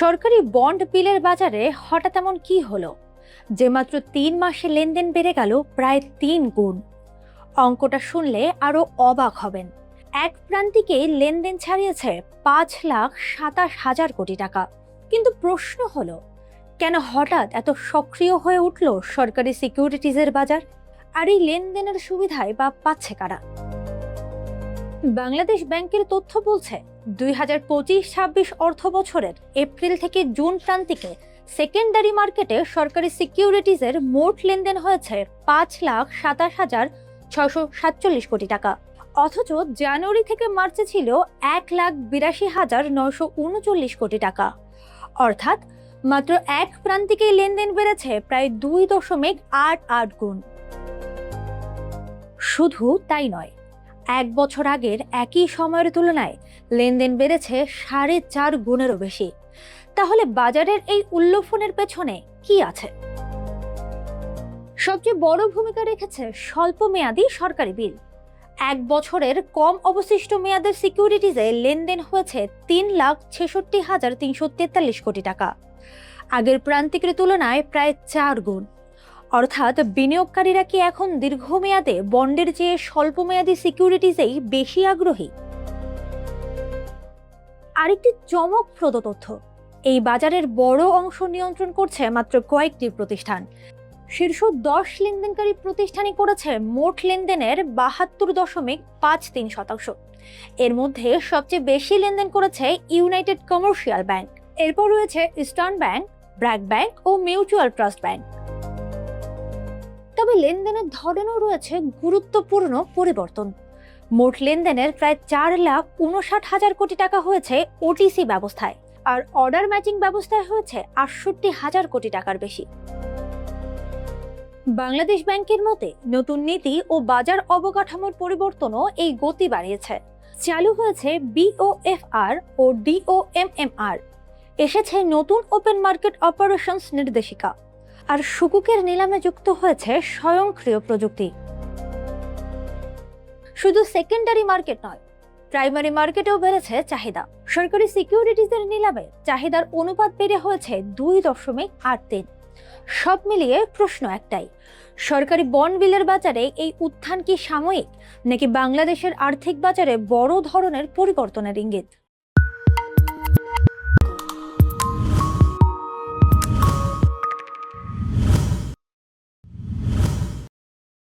সরকারি বন্ড বিলের বাজারে হঠাৎ এমন কি হলো যে মাত্র 3 মাসে লেনদেন বেড়ে গেল প্রায় 3 গুণ। অঙ্কটা শুনলে আরো অবাক হবেন। এক প্রান্তিকে লেনদেন ছাড়িয়েছে 5,27,000 কোটি টাকা। কিন্তু প্রশ্ন হলো, কেন হঠাৎ এত সক্রিয় হয়ে উঠল সরকারি সিকিউরিটিজের বাজার? আর এই লেনদেনের সুবিধায় বা পাচ্ছে কারা? বাংলাদেশ ব্যাংকের তথ্য বলছে 2025-26 অর্থ বছরের এপ্রিল থেকে জুন প্রান্তিকে সেকেন্ডারি মার্কেটে সরকারি সিকিউরিটিজের মোট লেনদেন হয়েছে 5,27,647 কোটি টাকা। অথচ জানুয়ারি থেকে মার্চে ছিল 1,82,939 কোটি টাকা। অর্থাৎ মাত্র এক প্রান্তিকেই লেনদেন বেড়েছে প্রায় 2.88 গুণ। শুধু তাই নয়, এক বছর আগের একই সময়ের তুলনায় লেনদেন বেড়েছে 4.5 গুণেরও বেশি। তাহলে বাজারের এই উল্লফনের পেছনে কি আছে? সবচেয়ে বড় ভূমিকা রেখেছে স্বল্প মেয়াদী সরকারি বিল। এক বছরের কম অবশিষ্ট মেয়াদের সিকিউরিটিজে লেনদেন হয়েছে 3,66,343 কোটি টাকা, আগের প্রান্তিকের তুলনায় প্রায় 4 গুণ। অর্থাৎ বিনিয়োগকারীরা কি এখন দীর্ঘমেয়াদে বন্ডের চেয়ে স্বল্প মেয়াদী সিকিউরিটিজেই বেশি আগ্রহী? আরেকটি চমকপ্রদ তথ্য, এই বাজারের বড় অংশ নিয়ন্ত্রণ করছে মাত্র কয়েকটি প্রতিষ্ঠান। শীর্ষ 10 লেনদেনকারী প্রতিষ্ঠানই করেছে মোট লেনদেনের 72.53%। এর মধ্যে সবচেয়ে বেশি লেনদেন করেছে ইউনাইটেড কমার্শিয়াল ব্যাংক, এরপর রয়েছে ইস্টার্ন ব্যাংক, ব্র্যাক ব্যাংক ও মিউচুয়াল ট্রাস্ট ব্যাংক। তবে লেনদেনের ধরনেও রয়েছে গুরুত্বপূর্ণ পরিবর্তন। মোট লেনদেনের প্রায় 4,59,000 কোটি টাকা হয়েছে ওটিসি ব্যবস্থায়, আর অর্ডার ম্যাচিং ব্যবস্থায় হয়েছে 68,000 কোটি টাকার বেশি। বাংলাদেশ ব্যাংকের মতে নতুন নীতি ও বাজার অবকাঠামোর পরিবর্তনও এই গতি বাড়িয়েছে। চালু হয়েছে বিওএফআর ও ডিওএমএমআর, এসেছে নতুন ওপেন মার্কেট অপারেশনস নির্দেশিকা, আর সুকুকের নিলামে যুক্ত হয়েছে স্বয়ংক্রিয় প্রযুক্তি। শুধু সেকেন্ডারি মার্কেট নয়, প্রাইমারি মার্কেটেও বেড়েছে চাহিদা। সরকারি সিকিউরিটিজের নিলামে চাহিদার অনুপাত বেড়ে হয়েছে 2.83। সব মিলিয়ে প্রশ্ন একটাই, সরকারি বন্ড বিলের বাজারে এই উত্থান কি সাময়িক, নাকি বাংলাদেশের আর্থিক বাজারে বড় ধরনের পরিবর্তনের ইঙ্গিত?